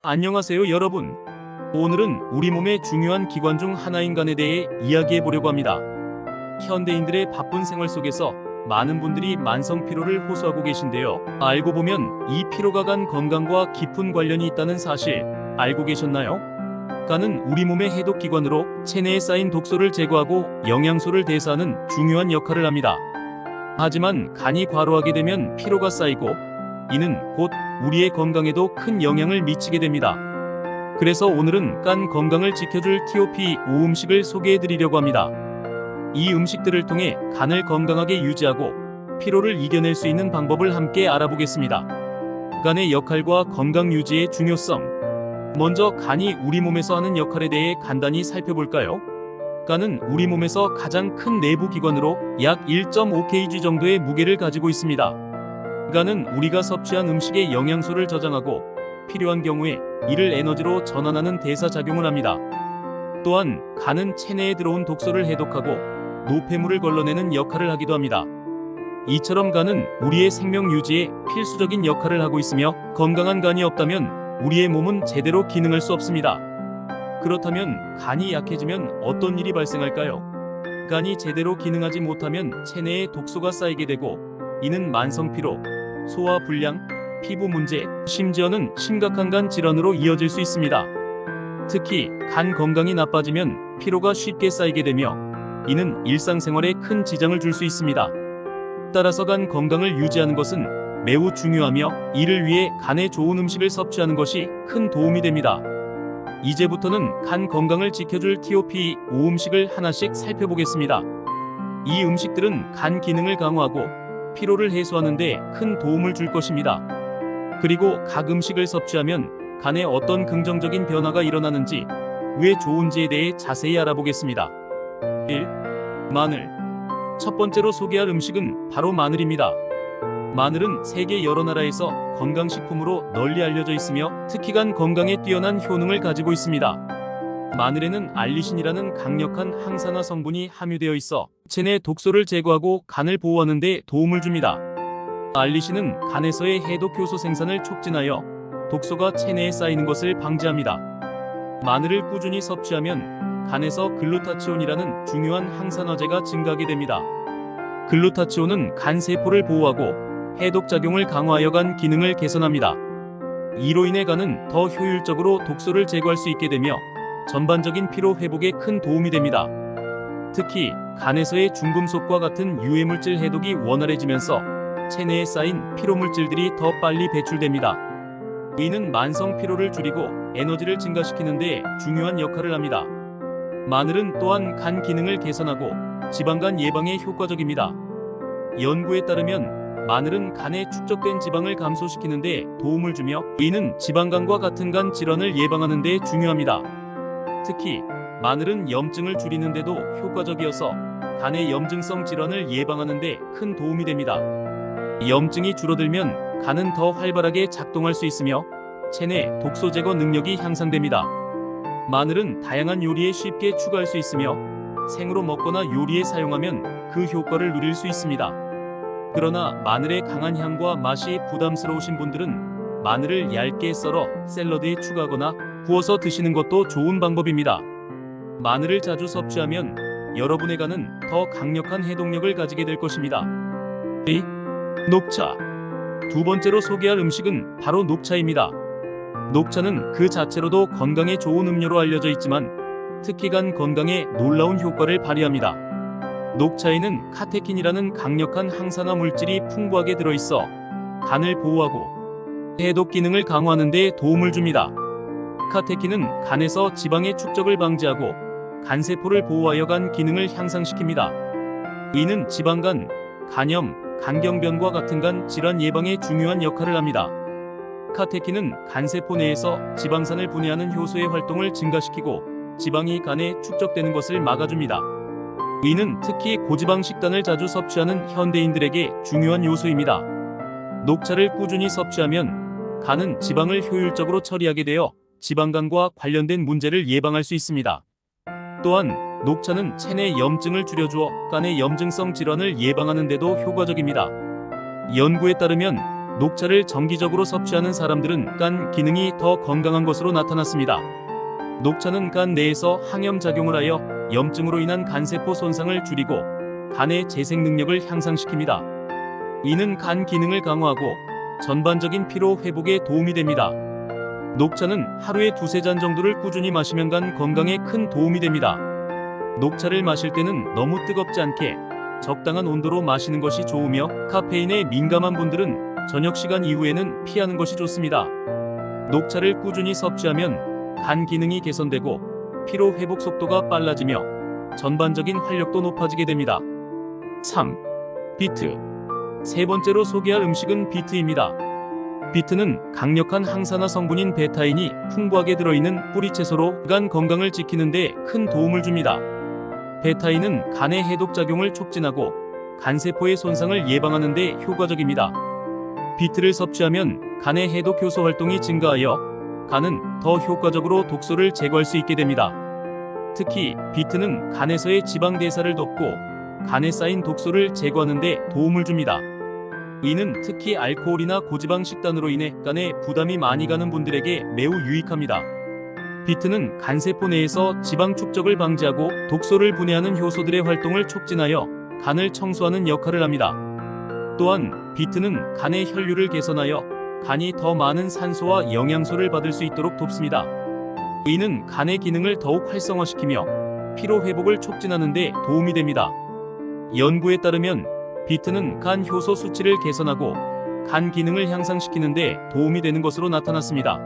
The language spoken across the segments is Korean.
안녕하세요 여러분. 오늘은 우리 몸의 중요한 기관 중 하나인 간에 대해 이야기해 보려고 합니다. 현대인들의 바쁜 생활 속에서 많은 분들이 만성 피로를 호소하고 계신데요. 알고 보면 이 피로가 간 건강과 깊은 관련이 있다는 사실 알고 계셨나요? 간은 우리 몸의 해독 기관으로 체내에 쌓인 독소를 제거하고 영양소를 대사하는 중요한 역할을 합니다. 하지만 간이 과로하게 되면 피로가 쌓이고 이는 곧 우리의 건강에도 큰 영향을 미치게 됩니다. 그래서 오늘은 간 건강을 지켜줄 TOP 5음식을 소개해 드리려고 합니다. 이 음식들을 통해 간을 건강하게 유지하고 피로를 이겨낼 수 있는 방법을 함께 알아보겠습니다. 간의 역할과 건강 유지의 중요성. 먼저 간이 우리 몸에서 하는 역할에 대해 간단히 살펴볼까요? 간은 우리 몸에서 가장 큰 내부 기관으로 약 1.5kg 정도의 무게를 가지고 있습니다. 간은 우리가 섭취한 음식의 영양소를 저장하고 필요한 경우에 이를 에너지로 전환하는 대사 작용을 합니다. 또한 간은 체내에 들어온 독소를 해독하고 노폐물을 걸러내는 역할을 하기도 합니다. 이처럼 간은 우리의 생명 유지에 필수적인 역할을 하고 있으며 건강한 간이 없다면 우리의 몸은 제대로 기능할 수 없습니다. 그렇다면 간이 약해지면 어떤 일이 발생할까요? 간이 제대로 기능하지 못하면 체내에 독소가 쌓이게 되고 이는 만성 피로, 소화 불량, 피부 문제, 심지어는 심각한 간 질환으로 이어질 수 있습니다. 특히 간 건강이 나빠지면 피로가 쉽게 쌓이게 되며 이는 일상생활에 큰 지장을 줄 수 있습니다. 따라서 간 건강을 유지하는 것은 매우 중요하며 이를 위해 간에 좋은 음식을 섭취하는 것이 큰 도움이 됩니다. 이제부터는 간 건강을 지켜줄 TOP 5음식을 하나씩 살펴보겠습니다. 이 음식들은 간 기능을 강화하고 피로를 해소하는 데 큰 도움을 줄 것입니다. 그리고 각 음식을 섭취하면 간에 어떤 긍정적인 변화가 일어나는지, 왜 좋은지에 대해 자세히 알아보겠습니다. 1. 마늘. 첫 번째로 소개할 음식은 바로 마늘입니다. 마늘은 세계 여러 나라에서 건강식품으로 널리 알려져 있으며 특히 간 건강에 뛰어난 효능을 가지고 있습니다. 마늘에는 알리신이라는 강력한 항산화 성분이 함유되어 있어 체내 독소를 제거하고 간을 보호하는 데 도움을 줍니다. 알리신은 간에서의 해독 효소 생산을 촉진하여 독소가 체내에 쌓이는 것을 방지합니다. 마늘을 꾸준히 섭취하면 간에서 글루타치온이라는 중요한 항산화제가 증가하게 됩니다. 글루타치온은 간 세포를 보호하고 해독 작용을 강화하여 간 기능을 개선합니다. 이로 인해 간은 더 효율적으로 독소를 제거할 수 있게 되며 전반적인 피로 회복에 큰 도움이 됩니다. 특히 간에서의 중금속과 같은 유해물질 해독이 원활해지면서 체내에 쌓인 피로물질들이 더 빨리 배출됩니다. 이는 만성 피로를 줄이고 에너지를 증가시키는 데 중요한 역할을 합니다. 마늘은 또한 간 기능을 개선하고 지방간 예방에 효과적입니다. 연구에 따르면 마늘은 간에 축적된 지방을 감소시키는 데 도움을 주며 이는 지방간과 같은 간 질환을 예방하는 데 중요합니다. 특히 마늘은 염증을 줄이는 데도 효과적이어서 간의 염증성 질환을 예방하는 데 큰 도움이 됩니다. 염증이 줄어들면 간은 더 활발하게 작동할 수 있으며 체내 독소 제거 능력이 향상됩니다. 마늘은 다양한 요리에 쉽게 추가할 수 있으며 생으로 먹거나 요리에 사용하면 그 효과를 누릴 수 있습니다. 그러나 마늘의 강한 향과 맛이 부담스러우신 분들은 마늘을 얇게 썰어 샐러드에 추가하거나 구워서 드시는 것도 좋은 방법입니다. 마늘을 자주 섭취하면 여러분의 간은 더 강력한 해독력을 가지게 될 것입니다. 2. 녹차. 두 번째로 소개할 음식은 바로 녹차입니다. 녹차는 그 자체로도 건강에 좋은 음료로 알려져 있지만 특히 간 건강에 놀라운 효과를 발휘합니다. 녹차에는 카테킨이라는 강력한 항산화 물질이 풍부하게 들어있어 간을 보호하고 해독 기능을 강화하는 데 도움을 줍니다. 카테킨은 간에서 지방의 축적을 방지하고 간세포를 보호하여 간 기능을 향상시킵니다. 이는 지방간, 간염, 간경변과 같은 간 질환 예방에 중요한 역할을 합니다. 카테킨은 간세포 내에서 지방산을 분해하는 효소의 활동을 증가시키고 지방이 간에 축적되는 것을 막아줍니다. 이는 특히 고지방 식단을 자주 섭취하는 현대인들에게 중요한 요소입니다. 녹차를 꾸준히 섭취하면 간은 지방을 효율적으로 처리하게 되어 지방간과 관련된 문제를 예방할 수 있습니다. 또한 녹차는 체내 염증을 줄여주어 간의 염증성 질환을 예방하는 데도 효과적입니다. 연구에 따르면 녹차를 정기적으로 섭취하는 사람들은 간 기능이 더 건강한 것으로 나타났습니다. 녹차는 간 내에서 항염작용을 하여 염증으로 인한 간세포 손상을 줄이고 간의 재생 능력을 향상시킵니다. 이는 간 기능을 강화하고 전반적인 피로 회복에 도움이 됩니다. 녹차는 하루에 2~3잔 정도를 꾸준히 마시면 간 건강에 큰 도움이 됩니다. 녹차를 마실 때는 너무 뜨겁지 않게 적당한 온도로 마시는 것이 좋으며 카페인에 민감한 분들은 저녁 시간 이후에는 피하는 것이 좋습니다. 녹차를 꾸준히 섭취하면 간 기능이 개선되고 피로 회복 속도가 빨라지며 전반적인 활력도 높아지게 됩니다. 3. 비트. 세 번째로 소개할 음식은 비트입니다. 비트는 강력한 항산화 성분인 베타인이 풍부하게 들어있는 뿌리채소로 간 건강을 지키는 데 큰 도움을 줍니다. 베타인은 간의 해독작용을 촉진하고 간세포의 손상을 예방하는 데 효과적입니다. 비트를 섭취하면 간의 해독 효소 활동이 증가하여 간은 더 효과적으로 독소를 제거할 수 있게 됩니다. 특히 비트는 간에서의 지방 대사를 돕고 간에 쌓인 독소를 제거하는 데 도움을 줍니다. 이는 특히 알코올이나 고지방 식단으로 인해 간에 부담이 많이 가는 분들에게 매우 유익합니다. 비트는 간세포 내에서 지방 축적을 방지하고 독소를 분해하는 효소들의 활동을 촉진하여 간을 청소하는 역할을 합니다. 또한 비트는 간의 혈류를 개선하여 간이 더 많은 산소와 영양소를 받을 수 있도록 돕습니다. 이는 간의 기능을 더욱 활성화시키며 피로 회복을 촉진하는 데 도움이 됩니다. 연구에 따르면 비트는 간 효소 수치를 개선하고 간 기능을 향상시키는 데 도움이 되는 것으로 나타났습니다.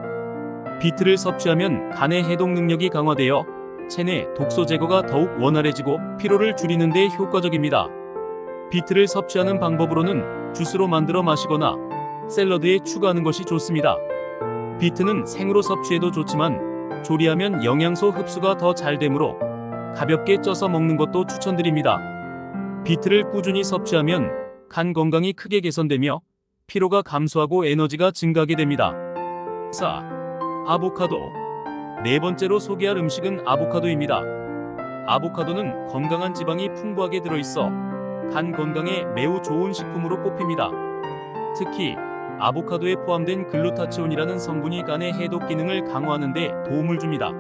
비트를 섭취하면 간의 해독 능력이 강화되어 체내 독소 제거가 더욱 원활해지고 피로를 줄이는 데 효과적입니다. 비트를 섭취하는 방법으로는 주스로 만들어 마시거나 샐러드에 추가하는 것이 좋습니다. 비트는 생으로 섭취해도 좋지만 조리하면 영양소 흡수가 더 잘 되므로 가볍게 쪄서 먹는 것도 추천드립니다. 비트를 꾸준히 섭취하면 간 건강이 크게 개선되며 피로가 감소하고 에너지가 증가하게 됩니다. 4. 아보카도. 네 번째로 소개할 음식은 아보카도입니다. 아보카도는 건강한 지방이 풍부하게 들어있어 간 건강에 매우 좋은 식품으로 꼽힙니다. 특히 아보카도에 포함된 글루타치온이라는 성분이 간의 해독 기능을 강화하는 데 도움을 줍니다.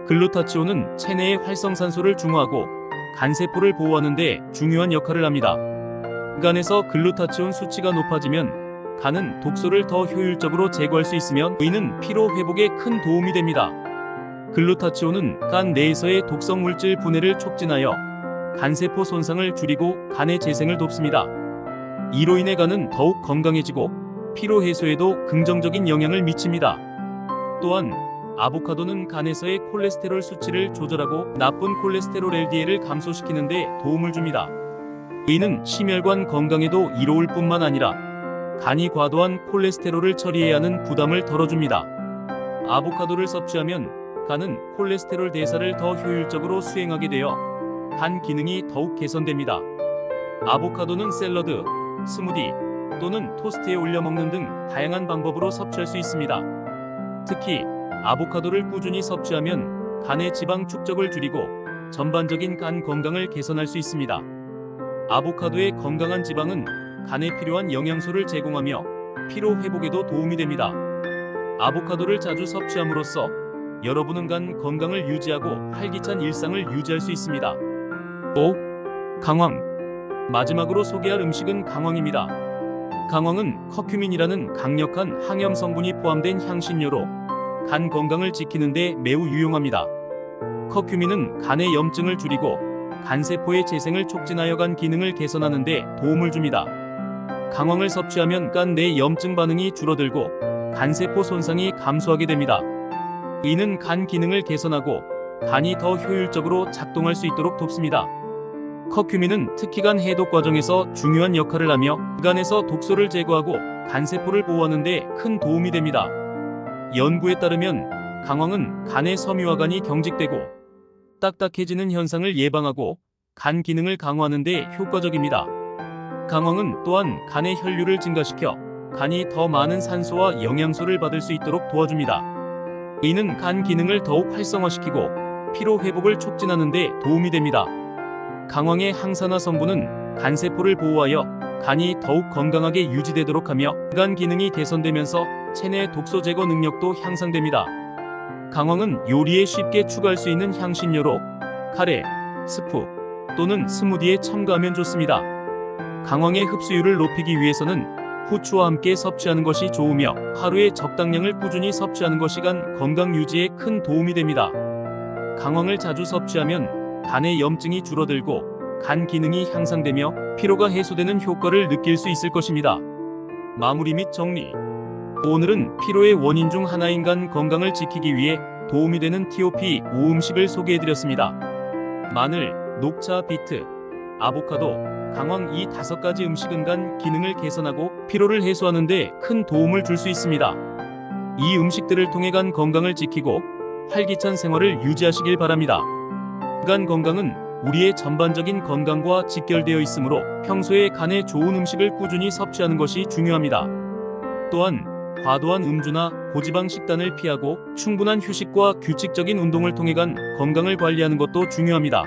글루타치온은 체내의 활성산소를 중화하고 간세포를 보호하는 데 중요한 역할을 합니다. 간에서 글루타치온 수치가 높아지면 간은 독소를 더 효율적으로 제거할 수 있으며 이는 피로 회복에 큰 도움이 됩니다. 글루타치온은 간 내에서의 독성 물질 분해를 촉진하여 간세포 손상을 줄이고 간의 재생을 돕습니다. 이로 인해 간은 더욱 건강해지고 피로 해소에도 긍정적인 영향을 미칩니다. 또한 아보카도는 간에서의 콜레스테롤 수치를 조절하고 나쁜 콜레스테롤 LDL을 감소시키는 데 도움을 줍니다. 이는 심혈관 건강에도 이로울 뿐만 아니라 간이 과도한 콜레스테롤을 처리해야 하는 부담을 덜어줍니다. 아보카도를 섭취하면 간은 콜레스테롤 대사를 더 효율적으로 수행하게 되어 간 기능이 더욱 개선됩니다. 아보카도는 샐러드, 스무디 또는 토스트에 올려 먹는 등 다양한 방법으로 섭취할 수 있습니다. 특히 아보카도를 꾸준히 섭취하면 간의 지방 축적을 줄이고 전반적인 간 건강을 개선할 수 있습니다. 아보카도의 건강한 지방은 간에 필요한 영양소를 제공하며 피로 회복에도 도움이 됩니다. 아보카도를 자주 섭취함으로써 여러분은 간 건강을 유지하고 활기찬 일상을 유지할 수 있습니다. 5. 강황. 마지막으로 소개할 음식은 강황입니다. 강황은 커큐민이라는 강력한 항염 성분이 포함된 향신료로 간 건강을 지키는 데 매우 유용합니다. 커큐민은 간의 염증을 줄이고 간세포의 재생을 촉진하여 간 기능을 개선하는 데 도움을 줍니다. 강황을 섭취하면 간 내 염증 반응이 줄어들고 간세포 손상이 감소하게 됩니다. 이는 간 기능을 개선하고 간이 더 효율적으로 작동할 수 있도록 돕습니다. 커큐민은 특히 간 해독 과정에서 중요한 역할을 하며 간에서 독소를 제거하고 간세포를 보호하는 데 큰 도움이 됩니다. 연구에 따르면 강황은 간의 섬유화관이 경직되고 딱딱해지는 현상을 예방하고 간 기능을 강화하는 데 효과적입니다. 강황은 또한 간의 혈류를 증가시켜 간이 더 많은 산소와 영양소를 받을 수 있도록 도와줍니다. 이는 간 기능을 더욱 활성화시키고 피로 회복을 촉진하는 데 도움이 됩니다. 강황의 항산화 성분은 간세포를 보호하여 간이 더욱 건강하게 유지되도록 하며 간 기능이 개선되면서 체내 독소 제거 능력도 향상됩니다. 강황은 요리에 쉽게 추가할 수 있는 향신료로 카레, 스프 또는 스무디에 첨가하면 좋습니다. 강황의 흡수율을 높이기 위해서는 후추와 함께 섭취하는 것이 좋으며 하루에 적당량을 꾸준히 섭취하는 것이 간 건강 유지에 큰 도움이 됩니다. 강황을 자주 섭취하면 간의 염증이 줄어들고 간 기능이 향상되며 피로가 해소되는 효과를 느낄 수 있을 것입니다. 마무리 및 정리. 오늘은 피로의 원인 중 하나인 간 건강을 지키기 위해 도움이 되는 TOP 5음식을 소개해드렸습니다. 마늘, 녹차, 비트, 아보카도, 강황 이 5가지 음식은 간 기능을 개선하고 피로를 해소하는 데 큰 도움을 줄 수 있습니다. 이 음식들을 통해 간 건강을 지키고 활기찬 생활을 유지하시길 바랍니다. 간 건강은 우리의 전반적인 건강과 직결되어 있으므로 평소에 간에 좋은 음식을 꾸준히 섭취하는 것이 중요합니다. 또한 과도한 음주나 고지방 식단을 피하고 충분한 휴식과 규칙적인 운동을 통해 간 건강을 관리하는 것도 중요합니다.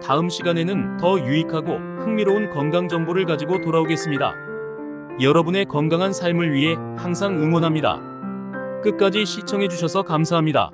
다음 시간에는 더 유익하고 흥미로운 건강 정보를 가지고 돌아오겠습니다. 여러분의 건강한 삶을 위해 항상 응원합니다. 끝까지 시청해주셔서 감사합니다.